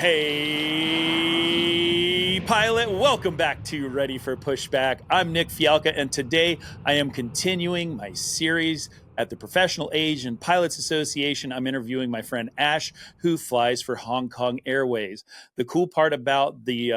Hey, pilot, welcome back to Ready for Pushback. I'm Nick Fialka, and today I am continuing my series at the Professional Asian Pilots Association. I'm interviewing my friend Ash, who flies for Hong Kong Airways. The cool part about the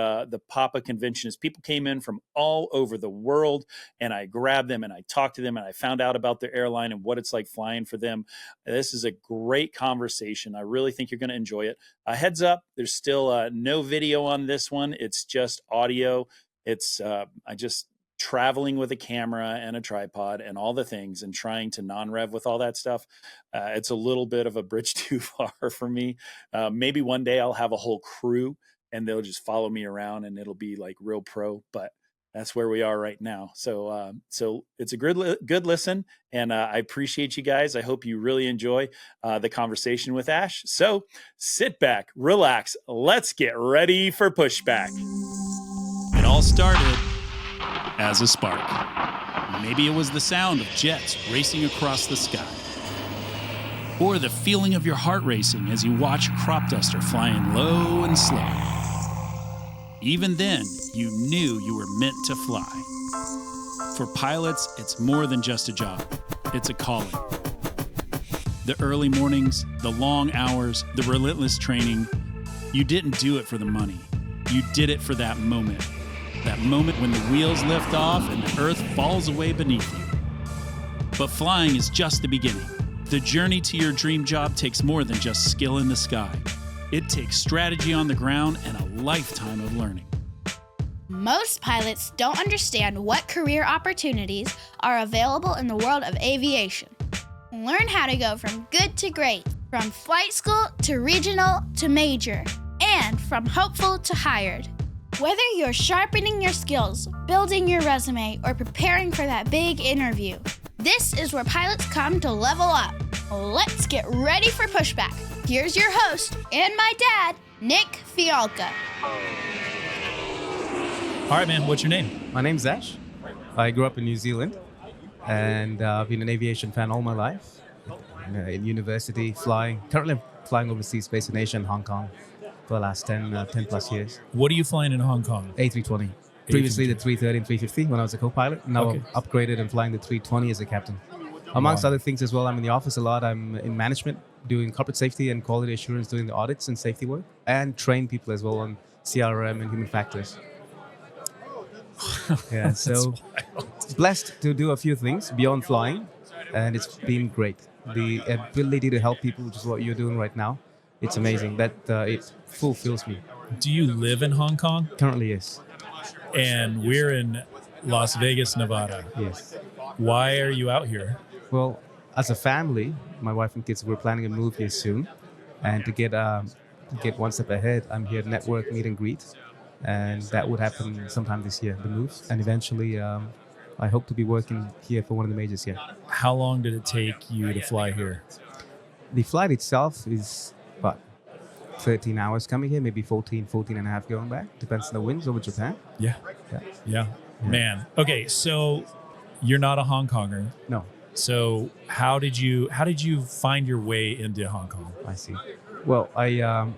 PAPA convention is people came in from all over the world, and I grabbed them and I talked to them and I found out about their airline and what it's like flying for them. This is a great conversation. I really think you're going to enjoy it. Heads up, there's still no video on this one. It's just audio. It's I just traveling with a camera and a tripod and all the things and trying to non-rev with all that stuff. It's a little bit of a bridge too far for me. Maybe one day I'll have a whole crew and they'll just follow me around and it'll be like real pro, but that's where we are right now. So it's a good listen, and I appreciate you guys. I hope you really enjoy the conversation with Ash. So sit back, relax. Let's get ready for Pushback. It all started as a spark. Maybe it was the sound of jets racing across the sky, or the feeling of your heart racing as you watch a crop duster flying low and slow. Even then, you knew you were meant to fly. For pilots, it's more than just a job. It's a calling. The early mornings, the long hours, the relentless training, you didn't do it for the money. You did it for that moment. That moment when the wheels lift off and the earth falls away beneath you. But flying is just the beginning. The journey to your dream job takes more than just skill in the sky. It takes strategy on the ground and a lifetime of learning. Most pilots don't understand what career opportunities are available in the world of aviation. Learn how to go from good to great, from flight school to regional to major, and from hopeful to hired. Whether you're sharpening your skills, building your resume, or preparing for that big interview, this is where pilots come to level up. Let's get ready for Pushback. Here's your host and my dad, Nick Fialka. All right, man, what's your name? My name's Ash. I grew up in New Zealand, and I've been an aviation fan all my life. In university, currently I'm flying overseas, based in Asia and Hong Kong for the last 10 plus years. What are you flying in Hong Kong? A320. Previously the 330 and 350 when I was a co-pilot. Now Okay. I'm upgraded and flying the 320 as a captain. Amongst other things as well, I'm in the office a lot. I'm in management, doing corporate safety and quality assurance, doing the audits and safety work, and train people as well on CRM and human factors. Yeah, so blessed to do a few things beyond flying, and it's been great. The ability to help people, which is what you're doing right now, it's amazing. That it fulfills me. Do you live in Hong Kong? Currently, yes. And we're in Las Vegas, Nevada. Yes. Why are you out here? Well, as a family, my wife and kids, we're planning a move here soon, and to get one step ahead, I'm here to network, meet and greet, and that would happen sometime this year, the move, and eventually I hope to be working here for one of the majors here. How long did it take you to fly here? The flight itself is about 13 hours coming here, maybe 14 and a half going back. Depends on the winds over Japan. Yeah. Man. Okay, so you're not a Hong Konger. No. So how did you find your way into Hong Kong? I see. Well, I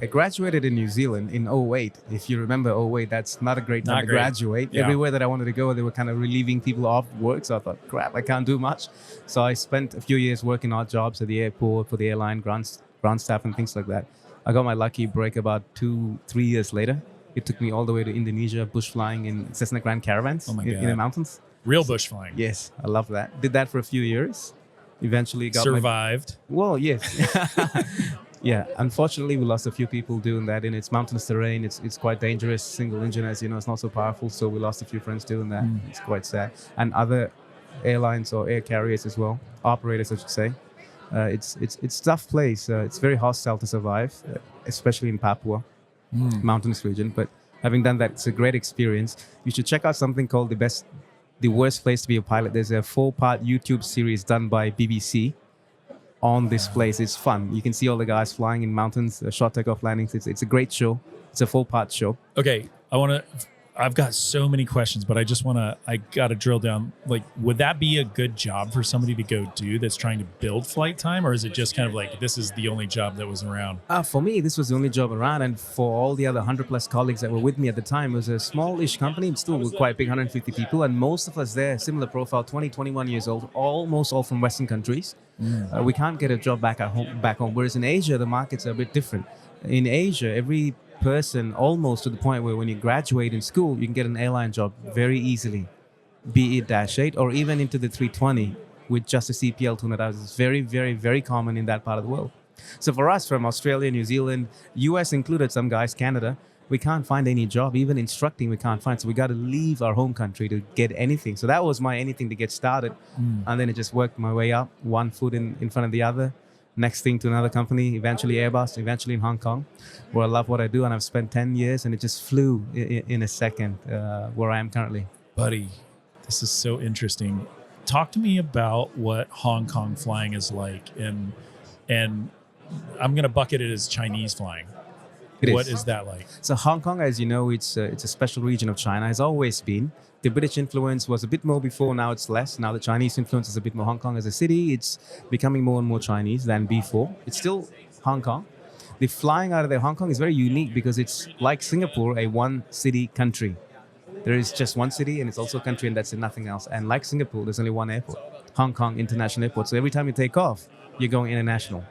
graduated in New Zealand in 2008. If you remember 2008, that's not a great time to graduate. Yeah. Everywhere that I wanted to go, they were kind of relieving people off work. So I thought, crap, I can't do much. So I spent a few years working odd jobs at the airport for the airline, ground staff and things like that. I got my lucky break about 2-3 years later. It took me all the way to Indonesia, bush flying in Cessna Grand Caravans in the mountains. Real bush flying. Yes, I love that. Did that for a few years. Eventually got Survived. Well, yes. Yeah, unfortunately, we lost a few people doing that, and it's mountainous terrain. It's quite dangerous. Single engine, as you know, it's not so powerful. So we lost a few friends doing that. It's quite sad. And other airlines or air carriers as well, operators, I should say. It's a tough place. It's very hostile to survive, especially in Papua, mountainous region. But having done that, it's a great experience. You should check out something called The Worst Place to Be a Pilot. There's a 4-part YouTube series done by BBC on this place. It's fun. You can see all the guys flying in mountains, short takeoff landings. It's a great show. It's a 4-part show. Okay, I I've got so many questions, but I got to drill down. Like, would that be a good job for somebody to go do that's trying to build flight time? Or is it just kind of like, this is the only job that was around? For me, this was the only job around. And for all the other 100 plus colleagues that were with me at the time, it was a smallish company. It's still quite big, 150 people. And most of us there, similar profile, 20, 21 years old, almost all from Western countries. We can't get a job back home. Whereas in Asia, the markets are a bit different. In Asia, every person almost to the point where when you graduate in school, you can get an airline job very easily, be it Dash 8 or even into the 320 with just a CPL 200 hours. It's very, very, very common in that part of the world. So for us from Australia, New Zealand, US included, some guys, Canada, we can't find any job, even instructing we can't find. So we got to leave our home country to get anything. So that was my anything to get started. And then it just worked my way up, one foot in front of the other. Next thing to another company, eventually Airbus, eventually in Hong Kong, where I love what I do. And I've spent 10 years and it just flew in a second where I am currently. Buddy, this is so interesting. Talk to me about what Hong Kong flying is like. And I'm going to bucket it as Chinese flying. What is that like? So Hong Kong, as you know, it's a special region of China. Has always been. The British influence was a bit more before, now it's less. Now the Chinese influence is a bit more. Hong Kong as a city, it's becoming more and more Chinese than before. It's still Hong Kong. The flying out of there, Hong Kong is very unique because it's like Singapore, a one city country. There is just one city and it's also a country and that's nothing else. And like Singapore, there's only one airport, Hong Kong International Airport. So every time you take off, you're going international.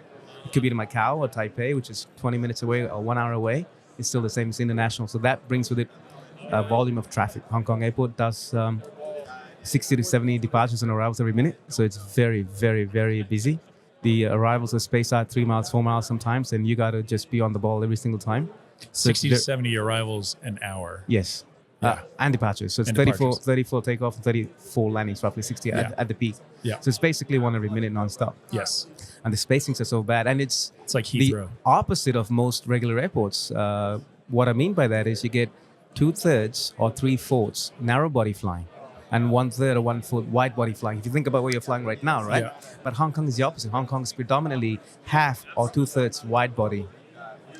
It could be to Macau or Taipei, which is 20 minutes away or 1 hour away. It's still the same as international. So that brings with it volume of traffic. Hong Kong Airport does 60 to 70 departures and arrivals every minute. So it's very, very, very busy. The arrivals are spaced out 3 miles, 4 miles sometimes, and you got to just be on the ball every single time. So 60 to 70 arrivals an hour. Yes. Yeah. And departures. So it's And 34 takeoff and 34 landings, roughly 60 at the peak. Yeah. So it's basically one every minute nonstop. Yes. And the spacings are so bad. And it's like the Heathrow. opposite of most regular airports. What I mean by that is you get 2/3 or 3/4 narrow body flying and 1/3 or 1/4 wide body flying. If you think about where you're flying right now, right? Yeah. But Hong Kong is the opposite. Hong Kong is predominantly half or 2/3 wide body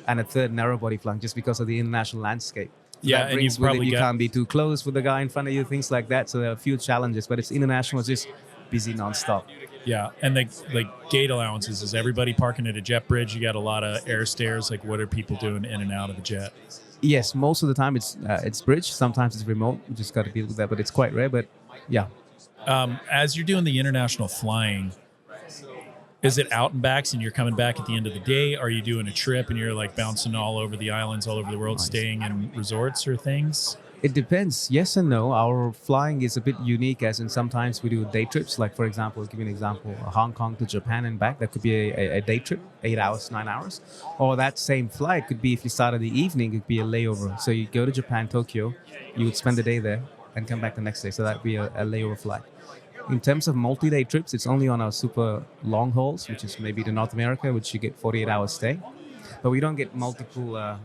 and a third narrow body flying just because of the international landscape. So Yeah, that and brings you've with it, probably you got- can't be too close with the guy in front of you, things like that. So there are a few challenges, but it's international, it's just busy nonstop. Yeah, and the gate allowances, is everybody parking at a jet bridge? You got a lot of air stairs. Like, what are people doing in and out of the jet? Yes, most of the time it's bridge. Sometimes it's remote. We just got to deal with that, but it's quite rare. But yeah, As you're doing the international flying, is it out and backs and you're coming back at the end of the day? Are you doing a trip and you're like bouncing all over the islands, all over the world, staying in resorts or things? it depends. Yes and no. Our flying is a bit unique, as in sometimes we do day trips. Like for example, I'll give you an example: Hong Kong to Japan and back. That could be a day trip, 8 hours, 9 hours. Or that same flight could be, if you start in the evening, it could be a layover. So you go to Japan, Tokyo, you would spend the day there and come back the next day. So that'd be a layover flight. In terms of multi-day trips, it's only on our super long hauls, which is maybe to North America, which you get 48 hours stay. But we don't get multiple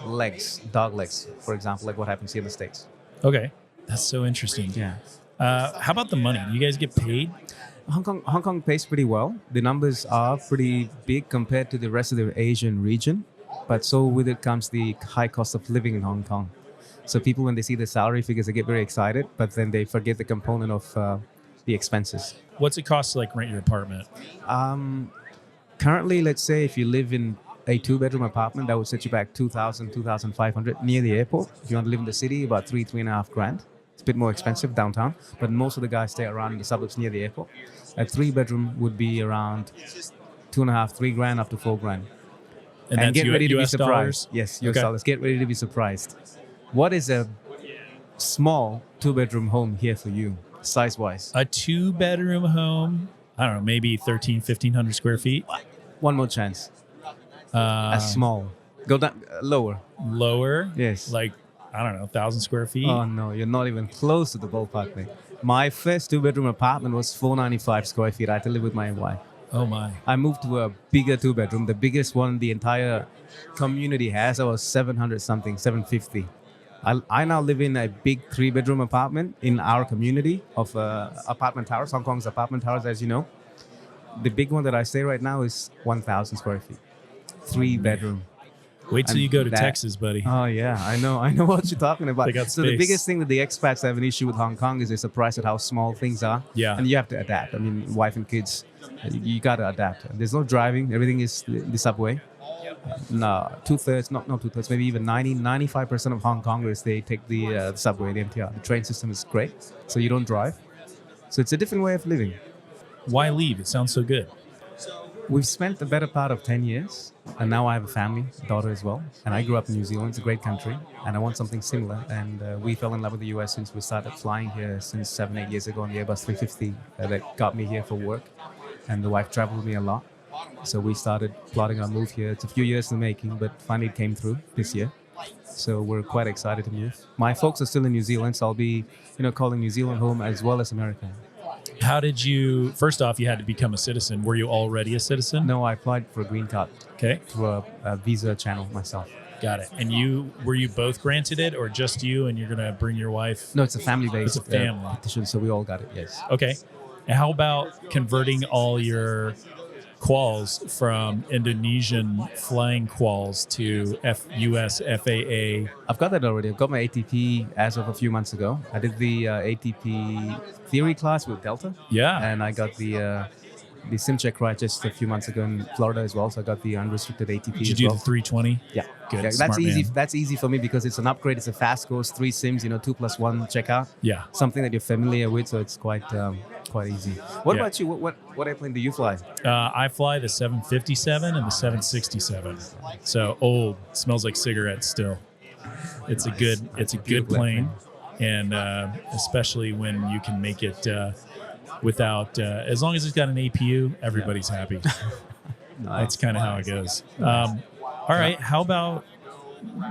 legs, dog legs, for example, like what happens here in the States. Okay, that's so interesting. Yeah. How about the money? Do you guys get paid? Hong Kong pays pretty well. The numbers are pretty big compared to the rest of the Asian region, but so with it comes the high cost of living in Hong Kong. So people, when they see the salary figures, they get very excited, but then they forget the component of the expenses. What's it cost to like rent your apartment? Currently, let's say if you live in a 2-bedroom apartment, that would set you back 2,000, 2,500 near the airport. If you want to live in the city, about three and a half grand. It's a bit more expensive downtown, but most of the guys stay around in the suburbs near the airport. A 3-bedroom would be around 2.5, 3 grand up to 4 grand. And that's get ready to be US surprised. dollars? Yes, US Okay. dollars. Get ready to be surprised. What is a small 2-bedroom home here for you, size-wise? A 2-bedroom home, I don't know, maybe 1,500 square feet. One more chance. A small. Go down lower. Lower? Yes. Like, I don't know, 1,000 square feet? Oh no, you're not even close to the ballpark thing. My first 2-bedroom apartment was 495 square feet. I had to live with my wife. Oh my. I moved to a bigger 2-bedroom, the biggest one the entire community has. I was 700 something, 750. I now live in a big 3-bedroom apartment in our community of apartment towers, Hong Kong's apartment towers, as you know. The big one that I stay right now is 1,000 square feet. 3-bedroom. Wait till And you go to that- Texas, buddy. Oh yeah, I know what you're talking about. They got So the space. biggest thing that the expats have an issue with Hong Kong is they're surprised at how small things are. Yeah. And you have to adapt. I mean, wife and kids, you got to adapt. There's no driving. Everything is the subway. No, not two-thirds, maybe even 95% of Hong Kongers, they take the subway, the MTR. The train system is great, so you don't drive. So it's a different way of living. Why leave? It sounds so good. We've spent the better part of 10 years, and now I have a family, a daughter as well. And I grew up in New Zealand. It's a great country, and I want something similar. And we fell in love with the US since we started flying here since 7-8 years ago on the Airbus 350 that got me here for work. And the wife traveled with me a lot. So we started plotting our move here. It's a few years in the making, but finally it came through this year. So we're quite excited to move. My folks are still in New Zealand, so I'll be, calling New Zealand home as well as America. How did you, first off, you had to become a citizen. Were you already a citizen? No, I applied for a green card Okay, through a visa channel myself. got it. And were you both granted it, or just you, and you're going to bring your wife? No, it's a family-based It's a family. petition, so we all got it, yes. Okay. And how about converting all your quals from Indonesian flying quals to US FAA? I've got that already. I've got my ATP as of a few months ago. I did the ATP theory class with Delta, Yeah. and I got the sim check right just a few months ago in Florida as well. So I got the unrestricted ATP Did you as do well. the 320? Yeah, Good. Yeah, Smart that's easy. man. That's easy for me because it's an upgrade. It's a fast course, 3 sims, 2+1 checkout. Yeah. Something that you're familiar with, so it's quite easy. What Yeah. about you? What airplane do you fly? I fly the 757 and the 767. So old, smells like cigarettes still. It's a good Beautiful plane, and especially when you can make it without, as long as it's got an APU, everybody's happy. That's kind of how it goes. All right, how about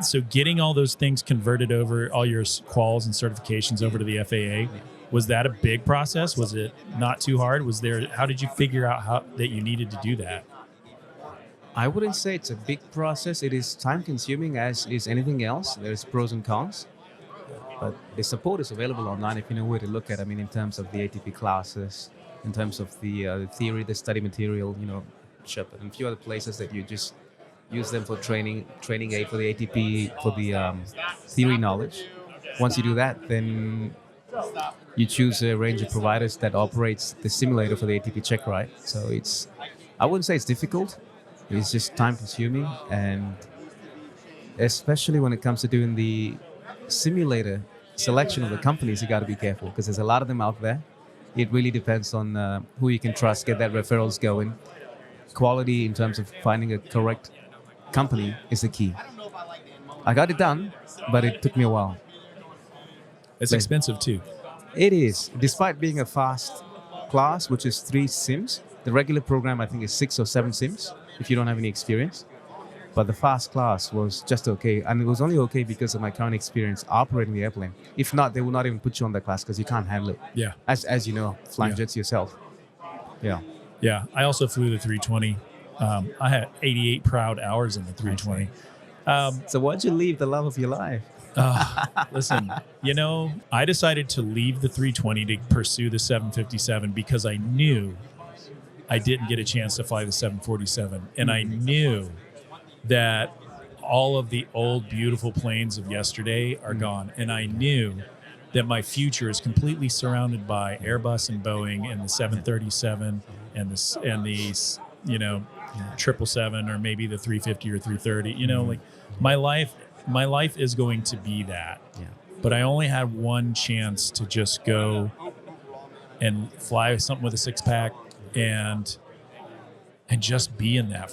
so getting all those things converted over, all your quals and certifications over to the FAA? Was that a big process? Was it not too hard? How did you figure out that you needed to do that? I wouldn't say it's a big process. It is time consuming as is anything else. There's pros and cons. But the support is available online if you know where to look at. I mean, in terms of the ATP classes, in terms of the theory, the study material, Shepard, and a few other places that you just use them for training aid for the ATP, for the theory knowledge. Once you do that, then you choose a range of providers that operates the simulator for the ATP check ride. So I wouldn't say it's difficult. It's just time consuming, and especially when it comes to doing the simulator selection of the companies, you got to be careful because there's a lot of them out there. It really depends on who you can trust, get that referrals going. Quality in terms of finding a correct company is the key. I got it done, but it took me a while. It's expensive too. It is. Despite being a fast class, which is 3 sims, the regular program I think is 6 or 7 sims if you don't have any experience. But the fast class was just okay. And it was only okay because of my current experience operating the airplane. If not, they will not even put you on that class because you can't handle it. Yeah. As you know, flying Yeah. jets yourself. Yeah. Yeah. I also flew the 320. I had 88 proud hours in the 320. So why'd you leave the love of your life? Listen, I decided to leave the 320 to pursue the 757 because I knew I didn't get a chance to fly the 747. And I knew that all of the old, beautiful planes of yesterday are gone. And I knew that my future is completely surrounded by Airbus and Boeing and the 737 and the 777 or maybe the 350 or 330. Like my life is going to be that. Yeah. But I only had one chance to just go and fly something with a 6-pack and just be in that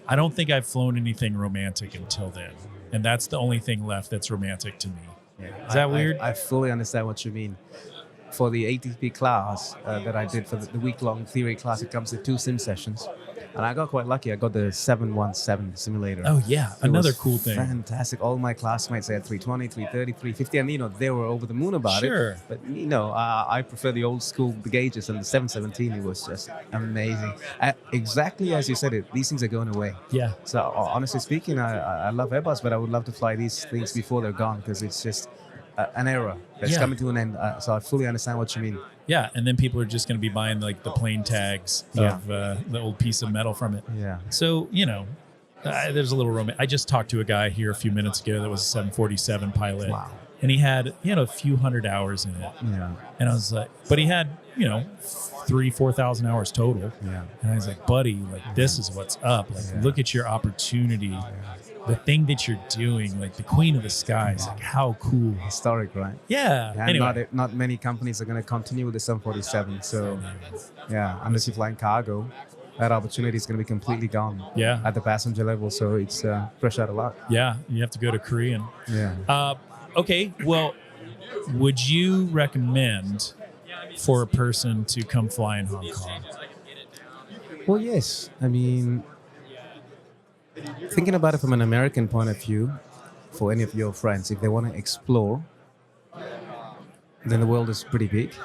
I don't think I've flown anything romantic until then. And that's the only thing left that's romantic to me. Yeah. Is that weird? I fully understand what you mean. For the ATP class that I did for the week-long theory class, it comes to 2 sim sessions. And I got quite lucky. I got the 717 simulator. Oh, yeah. It Another was cool thing. Fantastic. All my classmates, they had 320, 330, 350, and they were over the moon about Sure. it. But I prefer the old school gauges, and the 717, it was just amazing. Exactly as you said it, these things are going away. Yeah. So honestly speaking, I love Airbus, but I would love to fly these things before they're gone because it's just an era that's Yeah. coming to an end. So I fully understand what you mean. Yeah. And then people are just going to be buying like the plane tags of the old piece of metal from it. Yeah. So, there's a little romance. I just talked to a guy here a few minutes ago that was a 747 pilot. Wow. And he had a few hundred hours in it. Yeah. And I was like, but he had, 3,000-4,000 hours total. Yeah. And I was like, buddy, like this is what's up. Like, look at your opportunity. The thing that you're doing, like the queen of the skies, like how cool. Historic, right? Yeah. And Anyway. not many companies are going to continue with the 747. So, yeah, unless you're flying cargo, that opportunity is going to be completely gone. Yeah. At the passenger level. So it's fresh out a lot. Yeah. You have to go to Korean. Yeah. Okay. Well, would you recommend for a person to come fly in Hong Kong? Well, yes. I mean, thinking about it from an American point of view, for any of your friends, if they want to explore, then the world is pretty big.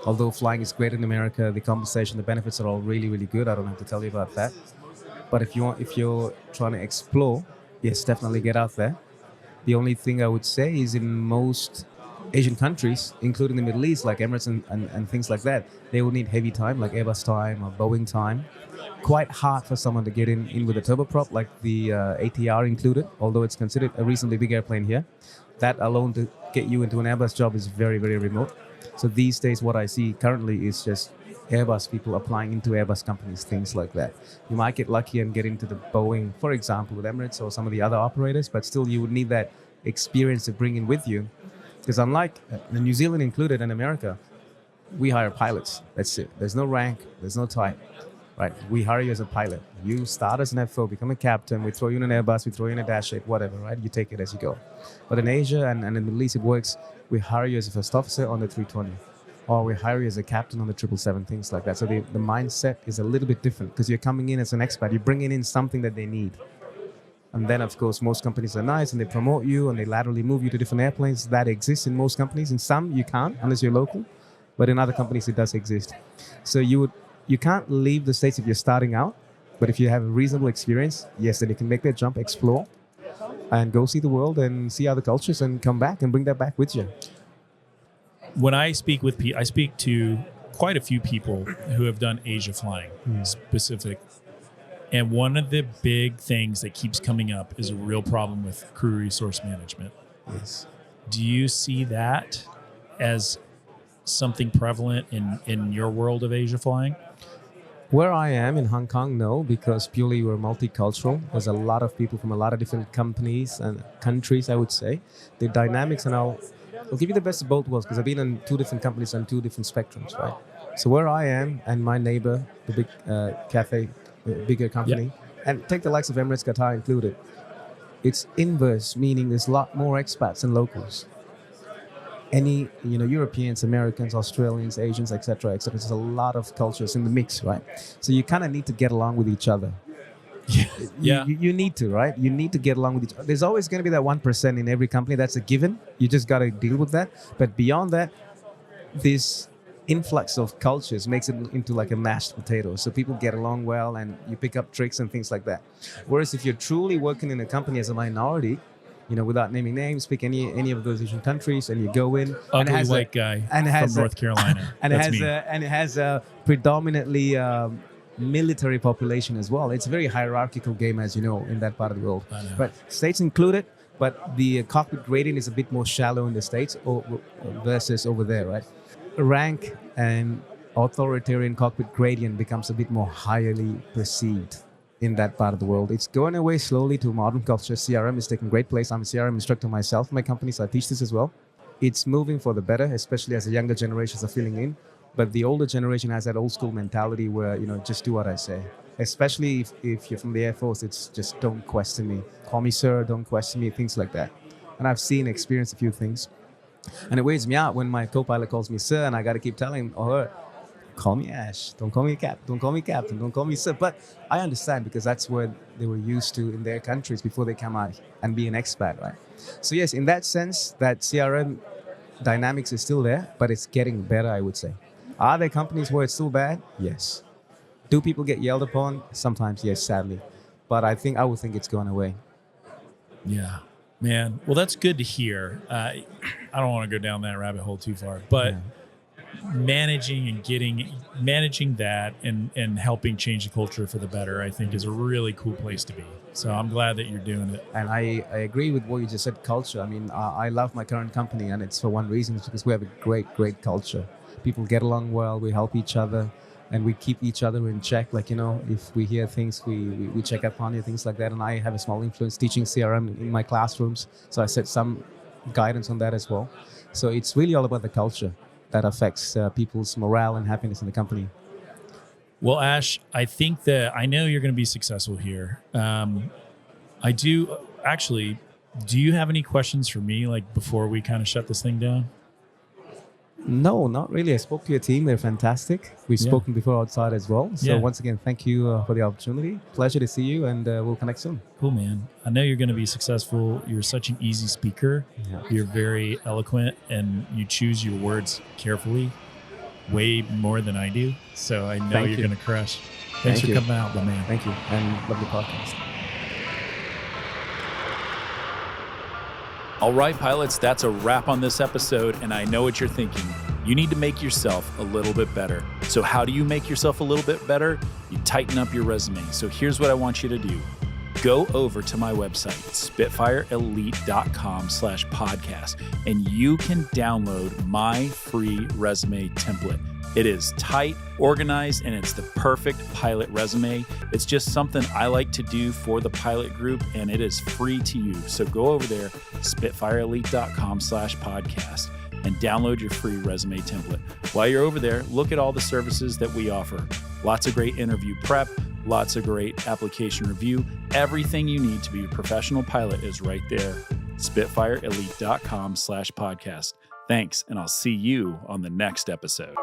Although flying is great in America, the compensation, the benefits are all really, really good. I don't have to tell you about that. But if you're trying to explore, yes, definitely get out there. The only thing I would say is in most Asian countries, including the Middle East, like Emirates and things like that, they will need heavy time, like Airbus time or Boeing time. Quite hard for someone to get in with a turboprop, like the ATR included, although it's considered a reasonably big airplane here. That alone to get you into an Airbus job is very, very remote. So these days, what I see currently is just Airbus people applying into Airbus companies, things like that. You might get lucky and get into the Boeing, for example, with Emirates or some of the other operators, but still you would need that experience to bring in with you. Because unlike the New Zealand included and America, we hire pilots. That's it. There's no rank. There's no type. Right? We hire you as a pilot. You start as an FO, become a captain. We throw you in an Airbus. We throw you in a Dash 8, whatever. Right? You take it as you go. But in Asia and in the Middle East, it works. We hire you as a first officer on the 320. Or we hire you as a captain on the 777, things like that. So the mindset is a little bit different because you're coming in as an expat. You're bringing in something that they need. And then, of course, most companies are nice and they promote you and they laterally move you to different airplanes. That exists in most companies. In some, you can't unless you're local. But in other companies, it does exist. So you can't leave the States if you're starting out. But if you have a reasonable experience, yes, then you can make that jump, explore, and go see the world and see other cultures and come back and bring that back with you. When I speak with people, I speak to quite a few people who have done Asia flying specific. And one of the big things that keeps coming up is a real problem with crew resource management. Yes. Do you see that as something prevalent in your world of Asia flying? Where I am in Hong Kong, no, because purely we're multicultural. There's a lot of people from a lot of different companies and countries, I would say. The dynamics, and I'll give you the best of both worlds because I've been in two different companies on two different spectrums, right? So where I am and my neighbor, the big cafe, bigger company, and take the likes of Emirates, Qatar included, it's inverse, meaning there's a lot more expats than locals. Any, Europeans, Americans, Australians, Asians, etc., etc. There's a lot of cultures in the mix, right? So you kind of need to get along with each other. Yeah. You need to, right? You need to get along with each other. There's always going to be that 1% in every company. That's a given. You just got to deal with that. But beyond that, this influx of cultures makes it into like a mashed potato. So people get along well and you pick up tricks and things like that. Whereas if you're truly working in a company as a minority, without naming names, pick any of those Asian countries, and you go in. Ugly white guy from North Carolina. And it has a predominantly military population as well. It's a very hierarchical game, as you know, in that part of the world. But States included, but the cockpit grading is a bit more shallow in the States versus over there, right? Rank and authoritarian cockpit gradient becomes a bit more highly perceived in that part of the world. It's going away slowly to modern culture. CRM is taking great place. I'm a CRM instructor myself in my company, so I teach this as well. It's moving for the better, especially as the younger generations are filling in. But the older generation has that old school mentality where, just do what I say. Especially if you're from the Air Force, it's just don't question me. Call me sir, don't question me, things like that. And I've experienced a few things. And it wears me out when my co-pilot calls me sir and I got to keep telling him or her, call me Ash, don't call me Cap, don't call me Captain, don't call me sir. But I understand because that's where they were used to in their countries before they come out and be an expat, right? So yes, in that sense, that CRM dynamics is still there, but it's getting better, I would say. Are there companies where it's still bad? Yes. Do people get yelled upon? Sometimes, yes, sadly. But I would think it's going away. Yeah, man. Well, that's good to hear. I don't want to go down that rabbit hole too far, but managing that and helping change the culture for the better, I think, is a really cool place to be. So I'm glad that you're doing it. And I agree with what you just said, culture. I mean, I love my current company, and it's for one reason, it's because we have a great culture. People get along well, we help each other, and we keep each other in check. Like, if we hear things, we check up on you, things like that. And I have a small influence teaching CRM in my classrooms, so I set some guidance on that as well. So it's really all about the culture that affects people's morale and happiness in the company. Well, Ash, I think that I know you're going to be successful here. I do actually. Do you have any questions for me, like before we kind of shut this thing down? No, not really. I spoke to your team. They're fantastic. We've spoken before outside as well. So once again, thank you for the opportunity. Pleasure to see you, and we'll connect soon. Cool, man. I know you're going to be successful. You're such an easy speaker. Yeah. You're very eloquent, and you choose your words carefully, way more than I do. So I know you're going to crush. Thanks for coming out, my man. Thank you, and lovely podcast. All right, pilots, that's a wrap on this episode, and I know what you're thinking. You need to make yourself a little bit better. So how do you make yourself a little bit better? You tighten up your resume. So here's what I want you to do. Go over to my website, spitfireelite.com/podcast, and you can download my free resume template. It is tight, organized, and it's the perfect pilot resume. It's just something I like to do for the pilot group, and it is free to you. So go over there, spitfireelite.com/podcast, and download your free resume template. While you're over there, look at all the services that we offer. Lots of great interview prep, lots of great application review. Everything you need to be a professional pilot is right there. spitfireelite.com/podcast. Thanks, and I'll see you on the next episode.